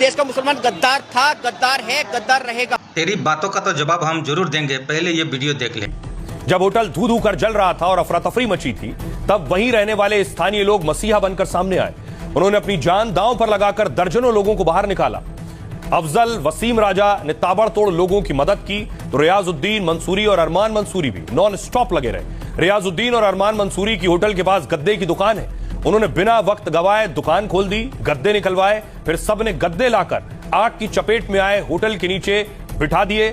देश का मुसलमान गद्दार था, गद्दार है, गद्दार रहेगा। तेरी बातों का तो जवाब हम जरूर देंगे, पहले ये वीडियो देख ले। जब होटल धू धू कर जल रहा था और अफरा तफरी मची थी, तब वहीं रहने वाले स्थानीय लोग मसीहा बनकर सामने आए। उन्होंने अपनी जान दांव पर लगाकर दर्जनों लोगों को बाहर निकाला। अफजल वसीम राजा ने ताबड़तोड़ लोगों की मदद की तो रियाजुद्दीन मंसूरी और अरमान मंसूरी भी नॉन स्टॉप लगे रहे। रियाजुद्दीन और अरमान मंसूरी की होटल के पास गद्दे की दुकान है। उन्होंने बिना वक्त गवाए दुकान खोल दी, गद्दे निकलवाए, फिर सबने गद्दे लाकर आग की चपेट में आए होटल के नीचे बिठा दिए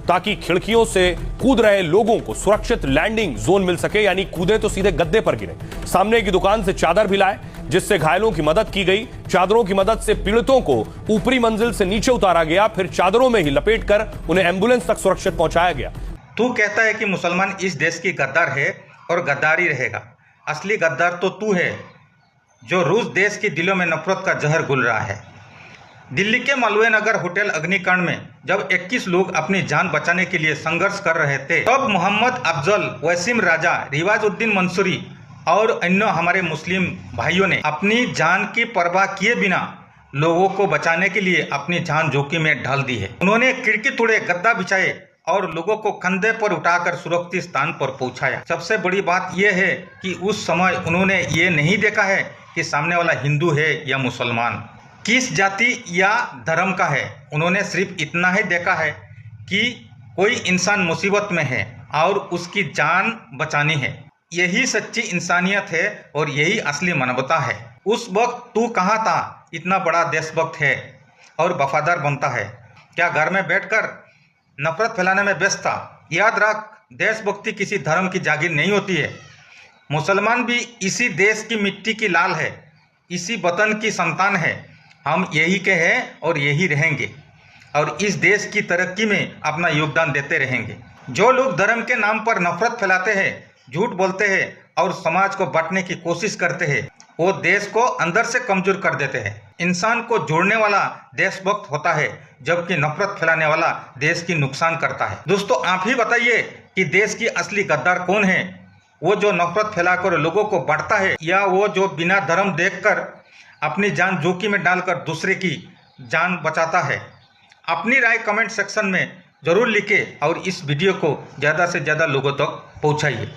ताकि खिड़कियों से कूद रहे लोगों को सुरक्षित लैंडिंग जोन मिल सके, यानी कूदे तो सीधे गद्दे पर गिरे। सामने की दुकान से चादर भी लाए जिससे घायलों की मदद की गई। चादरों की मदद से पीड़ितों को ऊपरी मंजिल से नीचे उतारा गया, फिर चादरों में ही लपेटकर उन्हें एम्बुलेंस तक सुरक्षित पहुंचाया गया। तू कहता है कि मुसलमान इस देश की गद्दार है और गद्दारी रहेगा। असली गद्दार तो तू है जो रूस देश के दिलों में नफरत का जहर घुल रहा है। दिल्ली के मलवे नगर होटल अग्निकांड में जब 21 लोग अपनी जान बचाने के लिए संघर्ष कर रहे थे, तब मोहम्मद अफजल, वसीम राजा, रिवाजुद्दीन मंसूरी और अन्य हमारे मुस्लिम भाइयों ने अपनी जान की परवाह किए बिना लोगों को बचाने के लिए अपनी जान जोखिम में डाल दी है। उन्होंने खिड़की तोड़े, गद्दा बिछाए और लोगों को कंधे पर उठाकर सुरक्षित स्थान पर पहुंचाया। सबसे बड़ी बात यह है कि उस समय उन्होंने ये नहीं देखा है कि सामने वाला हिंदू है या मुसलमान, किस जाति या धर्म का है। उन्होंने सिर्फ इतना ही देखा है कि कोई इंसान मुसीबत में है और उसकी जान बचानी है। यही सच्ची इंसानियत है और यही असली मानवता है। उस वक्त तू कहाँ था? इतना बड़ा देशभक्त है और वफादार बनता है, क्या घर में बैठकर नफरत फैलाने में व्यस्त था? याद रख, देशभक्ति किसी धर्म की जागीर नहीं होती है। मुसलमान भी इसी देश की मिट्टी की लाल है, इसी वतन की संतान है। हम यही के हैं और यही रहेंगे और इस देश की तरक्की में अपना योगदान देते रहेंगे। जो लोग धर्म के नाम पर नफरत फैलाते हैं, झूठ बोलते हैं और समाज को बांटने की कोशिश करते हैं, वो देश को अंदर से कमजोर कर देते हैं। इंसान को जोड़ने वाला देशभक्त होता है, जबकि नफरत फैलाने वाला देश की नुकसान करता है। दोस्तों, आप ही बताइए कि देश की असली गद्दार कौन है? वो जो नफरत फैलाकर लोगों को बांटता है, या वो जो बिना धर्म देखकर अपनी जान जोखिम में डालकर दूसरे की जान बचाता है? अपनी राय कमेंट सेक्शन में जरूर लिखें और इस वीडियो को ज़्यादा से ज़्यादा लोगों तक पहुंचाइए।